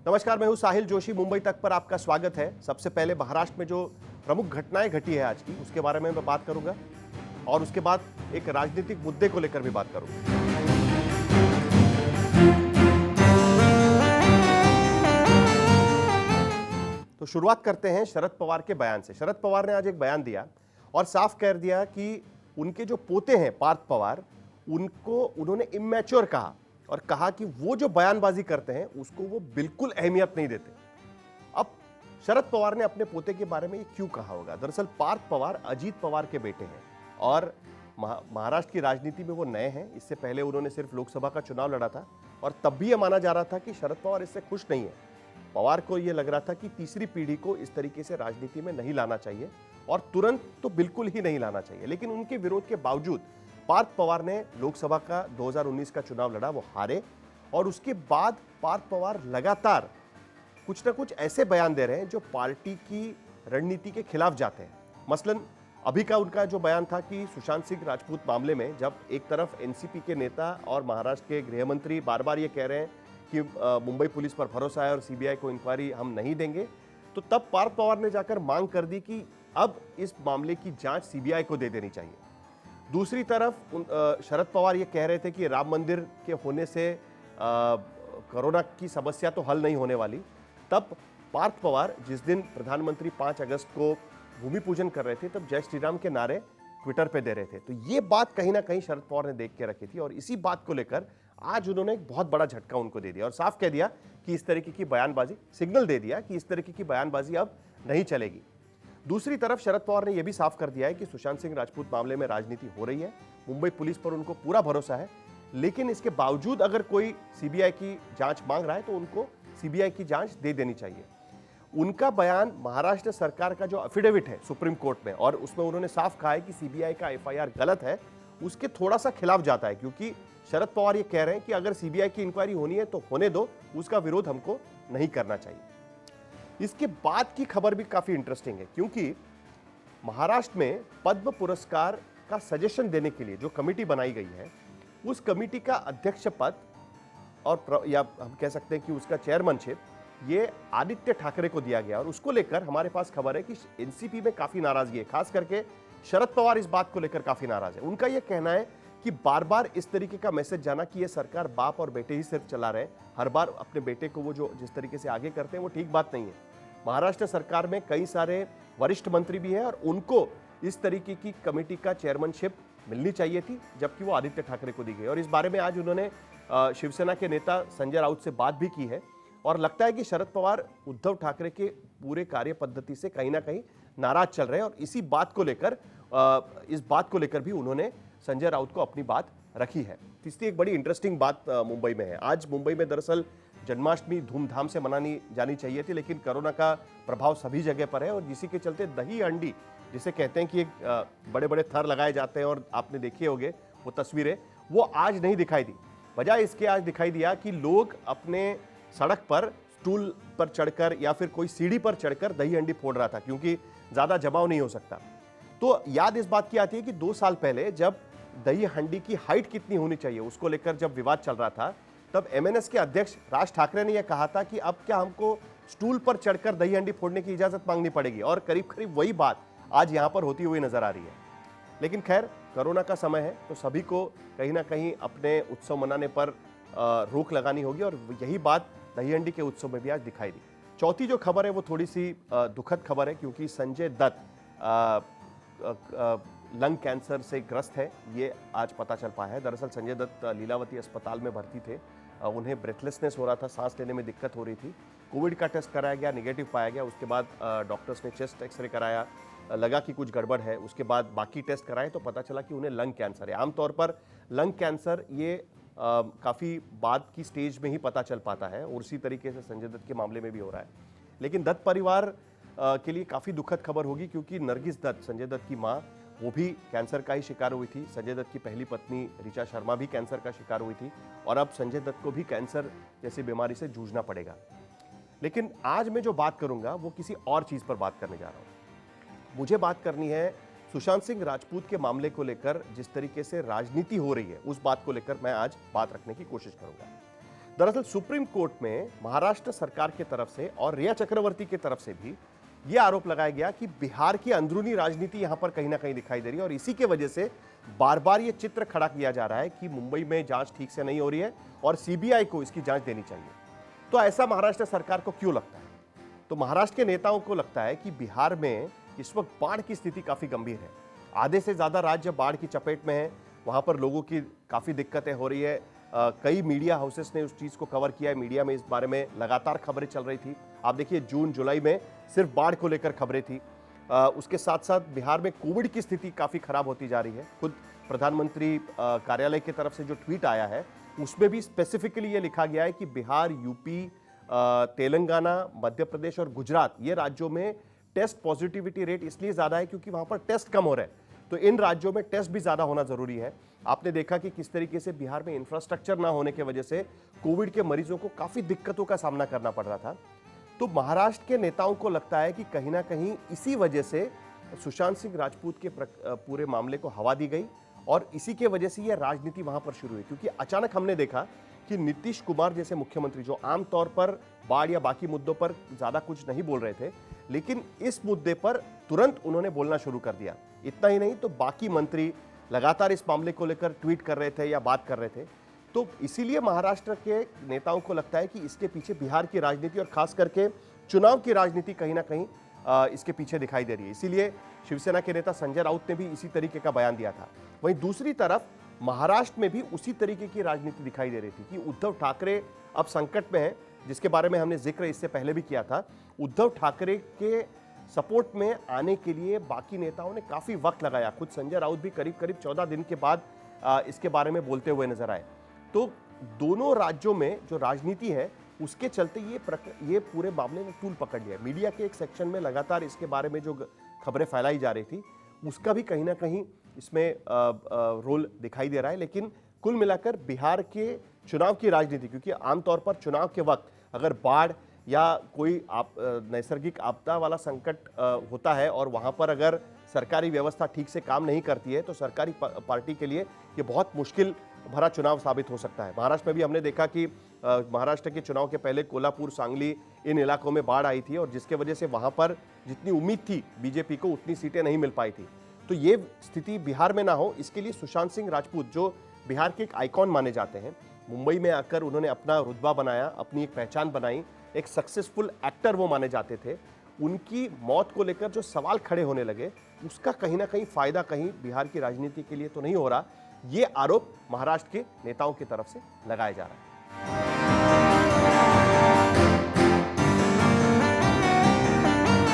नमस्कार, मैं हूं साहिल जोशी। मुंबई तक पर आपका स्वागत है। सबसे पहले महाराष्ट्र में जो प्रमुख घटनाएं घटी है आज की, उसके बारे में मैं बात करूंगा और उसके बाद एक राजनीतिक मुद्दे को लेकर भी बात करूंगा। तो शुरुआत करते हैं शरद पवार के बयान से। शरद पवार ने आज एक बयान दिया और साफ कह दिया कि उनके जो पोते हैं पार्थ पवार, उनको उन्होंने इमैच्योर कहा और कहा कि वो जो बयानबाजी करते हैं उसको वो बिल्कुल अहमियत नहीं देते। अब शरद पवार ने अपने पोते के बारे में ये क्यों कहा होगा? दरअसल पार्थ पवार अजीत पवार के बेटे हैं और महाराष्ट्र की राजनीति में वो नए हैं। इससे पहले उन्होंने सिर्फ लोकसभा का चुनाव लड़ा था और तब भी ये माना जा रहा था कि शरद पवार इससे खुश नहीं है। पवार को यह लग रहा था कि तीसरी पीढ़ी को इस तरीके से राजनीति में नहीं लाना चाहिए और तुरंत तो बिल्कुल ही नहीं लाना चाहिए। लेकिन उनके विरोध के बावजूद पार्थ पवार ने लोकसभा का 2019 का चुनाव लड़ा, वो हारे और उसके बाद पार्थ पवार लगातार कुछ ना कुछ ऐसे बयान दे रहे हैं जो पार्टी की रणनीति के खिलाफ जाते हैं। मसलन अभी का उनका जो बयान था कि सुशांत सिंह राजपूत मामले में जब एक तरफ एनसीपी के नेता और महाराष्ट्र के गृह मंत्री बार बार ये कह रहे हैं कि मुंबई पुलिस पर भरोसा है और सीबीआई को इंक्वायरी हम नहीं देंगे, तो तब पार्थ पवार ने जाकर मांग कर दी कि अब इस मामले की जांच सीबीआई को दे देनी चाहिए। दूसरी तरफ शरद पवार ये कह रहे थे कि राम मंदिर के होने से कोरोना की समस्या तो हल नहीं होने वाली। तब पार्थ पवार जिस दिन प्रधानमंत्री 5 अगस्त को भूमि पूजन कर रहे थे, तब जय श्री राम के नारे ट्विटर पे दे रहे थे। तो ये बात कहीं ना कहीं शरद पवार ने देख के रखी थी और इसी बात को लेकर आज उन्होंने एक बहुत बड़ा झटका उनको दे दिया और साफ कह दिया कि इस तरीके की बयानबाजी, सिग्नल दे दिया कि इस तरीके की बयानबाजी अब नहीं चलेगी। दूसरी तरफ शरद पवार ने यह भी साफ कर दिया है कि सुशांत सिंह राजपूत मामले में राजनीति हो रही है, मुंबई पुलिस पर उनको पूरा भरोसा है, लेकिन इसके बावजूद अगर कोई सीबीआई की जांच मांग रहा है तो उनको सीबीआई की जांच दे देनी चाहिए। उनका बयान महाराष्ट्र सरकार का जो एफिडेविट है सुप्रीम कोर्ट में, और उसमें उन्होंने साफ कहा है कि सीबीआई का एफआईआर गलत है, उसके थोड़ा सा खिलाफ जाता है, क्योंकि शरद पवार ये कह रहे हैं कि अगर सीबीआई की इंक्वायरी होनी है तो होने दो, उसका विरोध हमको नहीं करना चाहिए। इसके बाद की खबर भी काफी इंटरेस्टिंग है, क्योंकि महाराष्ट्र में पद्म पुरस्कार का सजेशन देने के लिए जो कमेटी बनाई गई है, उस कमेटी का अध्यक्ष पद और या हम कह सकते हैं कि उसका चेयरमैनशिप ये आदित्य ठाकरे को दिया गया और उसको लेकर हमारे पास खबर है कि एनसीपी में काफी नाराजगी है। खास करके शरद पवार इस बात को लेकर काफी नाराज है। उनका यह कहना है कि बार बार इस तरीके का मैसेज जाना कि ये सरकार बाप और बेटे ही सिर्फ चला रहे हैं, हर बार अपने बेटे को वो जो जिस तरीके से आगे करते हैं वो ठीक बात नहीं है। महाराष्ट्र सरकार में कई सारे वरिष्ठ मंत्री भी हैं और उनको इस तरीके की कमेटी का चेयरमैनशिप मिलनी चाहिए थी, जबकि वो आदित्य ठाकरे को दी गई। और इस बारे में आज उन्होंने शिवसेना के नेता संजय राउत से बात भी की है और लगता है कि शरद पवार उद्धव ठाकरे के पूरे कार्य पद्धति से कहीं ना कहीं नाराज चल रहे हैं और इसी बात को लेकर इस बात को लेकर भी उन्होंने संजय राउत को अपनी बात रखी है। तीसरी एक बड़ी इंटरेस्टिंग बात मुंबई में है। आज मुंबई में दरअसल जन्माष्टमी धूमधाम से मनानी जानी चाहिए थी, लेकिन कोरोना का प्रभाव सभी जगह पर है और इसी के चलते दही हंडी जिसे कहते हैं कि एक बड़े बड़े थर लगाए जाते हैं और आपने देखे होंगे वो तस्वीरें, वो आज नहीं दिखाई दी। बजाय इसके आज दिखाई दिया कि लोग अपने सड़क पर स्टूल पर चढ़कर या फिर कोई सीढ़ी पर चढ़कर दही हंडी फोड़ रहा था, क्योंकि ज्यादा जमाव नहीं हो सकता। तो याद इस बात की आती है कि 2 साल पहले जब दही हंडी की हाइट कितनी होनी चाहिए उसको लेकर जब विवाद चल रहा था, तब एमएनएस के अध्यक्ष राज ठाकरे ने यह कहा था कि अब क्या हमको स्टूल पर चढ़कर दही हंडी फोड़ने की इजाजत मांगनी पड़ेगी, और करीब करीब वही बात आज यहां पर होती हुई नजर आ रही है। लेकिन खैर, कोरोना का समय है तो सभी को कहीं ना कहीं अपने उत्सव मनाने पर रोक लगानी होगी और यही बात दही हंडी के उत्सव में भी आज दिखाई दी। चौथी जो खबर है वो थोड़ी सी दुखद खबर है, क्योंकि संजय दत्त लंग कैंसर से ग्रस्त है, ये आज पता चल पाया है। दरअसल संजय दत्त लीलावती अस्पताल में भर्ती थे, उन्हें ब्रेथलेसनेस हो रहा था, सांस लेने में दिक्कत हो रही थी। कोविड का टेस्ट कराया गया, नेगेटिव पाया गया। उसके बाद डॉक्टर्स ने चेस्ट एक्सरे कराया, लगा कि कुछ गड़बड़ है। उसके बाद बाकी टेस्ट कराए तो पता चला कि उन्हें लंग कैंसर है। आमतौर पर लंग कैंसर ये काफ़ी बाद की स्टेज में ही पता चल पाता है और उसी तरीके से संजय दत्त के मामले में भी हो रहा है। लेकिन दत्त परिवार के लिए काफ़ी दुखद खबर होगी, क्योंकि नरगिस दत्त, संजय दत्त की माँ, वो भी कैंसर का ही शिकार हुई थी। संजय दत्त की पहली पत्नी ऋचा शर्मा भी कैंसर का शिकार हुई थी और अब संजय दत्त को भी कैंसर जैसी बीमारी से जूझना पड़ेगा। लेकिन आज मैं जो बात करूंगा वो किसी और चीज़ पर बात करने जा रहा हूँ। मुझे बात करनी है सुशांत सिंह राजपूत के मामले को लेकर जिस तरीके से राजनीति हो रही है, उस बात को लेकर मैं आज बात रखने की कोशिश करूंगा। दरअसल सुप्रीम कोर्ट में महाराष्ट्र सरकार की तरफ से और रिया चक्रवर्ती की तरफ से भी यह आरोप लगाया गया कि बिहार की अंदरूनी राजनीति यहां पर कहीं ना कहीं दिखाई दे रही है और इसी की वजह से बार बार यह चित्र खड़ा किया जा रहा है कि मुंबई में जांच ठीक से नहीं हो रही है और सीबीआई को इसकी जांच देनी चाहिए। तो ऐसा महाराष्ट्र सरकार को क्यों लगता है? तो महाराष्ट्र के नेताओं को लगता है कि बिहार में इस वक्त बाढ़ की स्थिति काफी गंभीर है। आधे से ज्यादा राज्य बाढ़ की चपेट में है, वहां पर लोगों की काफी दिक्कतें हो रही है। कई मीडिया हाउसेस ने उस चीज को कवर किया है, मीडिया में इस बारे में लगातार खबरें चल रही थी। आप देखिए जून जुलाई में सिर्फ बाढ़ को लेकर खबरें थी। उसके साथ साथ बिहार में कोविड की स्थिति काफी खराब होती जा रही है। खुद प्रधानमंत्री कार्यालय की तरफ से जो ट्वीट आया है उसमें भी स्पेसिफिकली ये लिखा गया है कि बिहार, यूपी, तेलंगाना, मध्य प्रदेश और गुजरात ये राज्यों में टेस्ट पॉजिटिविटी रेट इसलिए ज्यादा है क्योंकि वहां पर टेस्ट कम हो रहे हैं। तो इन राज्यों में टेस्ट भी ज्यादा होना जरूरी है। आपने देखा कि किस तरीके से बिहार में इंफ्रास्ट्रक्चर ना होने की वजह से कोविड के मरीजों को काफी दिक्कतों का सामना करना पड़ रहा था। तो महाराष्ट्र के नेताओं को लगता है कि कहीं ना कहीं इसी वजह से सुशांत सिंह राजपूत के पूरे मामले को हवा दी गई और इसी के वजह से यह राजनीति वहां पर शुरू हुई। क्योंकि अचानक हमने देखा कि नीतीश कुमार जैसे मुख्यमंत्री जो आमतौर पर बाढ़ या बाकी मुद्दों पर ज्यादा कुछ नहीं बोल रहे थे, लेकिन इस मुद्दे पर तुरंत उन्होंने बोलना शुरू कर दिया। इतना ही नहीं तो बाकी मंत्री लगातार इस मामले को लेकर ट्वीट कर रहे थे या बात कर रहे थे। तो इसीलिए महाराष्ट्र के नेताओं को लगता है कि इसके पीछे बिहार की राजनीति और खास करके चुनाव की राजनीति कहीं ना कहीं इसके पीछे दिखाई दे रही है। इसीलिए शिवसेना के नेता संजय राउत ने भी इसी तरीके का बयान दिया था। वहीं दूसरी तरफ महाराष्ट्र में भी उसी तरीके की राजनीति दिखाई दे रही थी कि उद्धव ठाकरे अब संकट में है, जिसके बारे में हमने जिक्र इससे पहले भी किया था। उद्धव ठाकरे के सपोर्ट में आने के लिए बाकी नेताओं ने काफी वक्त लगाया। खुद संजय राउत भी करीब करीब 14 दिन के बाद इसके बारे में बोलते हुए नजर आए। तो दोनों राज्यों में जो राजनीति है उसके चलते ये पूरे मामले ने तूल पकड़ लिया। मीडिया के एक सेक्शन में लगातार इसके बारे में जो खबरें फैलाई जा रही थी उसका भी कहीं ना कहीं इसमें रोल दिखाई दे रहा है। लेकिन कुल मिलाकर बिहार के चुनाव की राजनीति, क्योंकि आमतौर पर चुनाव के वक्त अगर बाढ़ या कोई नैसर्गिक आपदा वाला संकट होता है और वहां पर अगर सरकारी व्यवस्था ठीक से काम नहीं करती है तो सरकारी पार्टी के लिए ये बहुत मुश्किल भरा चुनाव साबित हो सकता है। महाराष्ट्र में भी हमने देखा कि महाराष्ट्र के चुनाव के पहले कोल्हापुर, सांगली इन इलाकों में बाढ़ आई थी और जिसके वजह से वहां पर जितनी उम्मीद थी बीजेपी को उतनी सीटें नहीं मिल पाई थी। तो ये स्थिति बिहार में ना हो इसके लिए सुशांत सिंह राजपूत जो बिहार के एक आइकॉन माने जाते हैं, मुंबई में आकर उन्होंने अपना रुतबा बनाया, अपनी एक पहचान बनाई, एक सक्सेसफुल एक्टर वो माने जाते थे। उनकी मौत को लेकर जो सवाल खड़े होने लगे उसका कहीं ना कहीं फायदा कहीं बिहार की राजनीति के लिए तो नहीं हो रहा। ये आरोप महाराष्ट्र के नेताओं की तरफ से लगाया जा रहा है।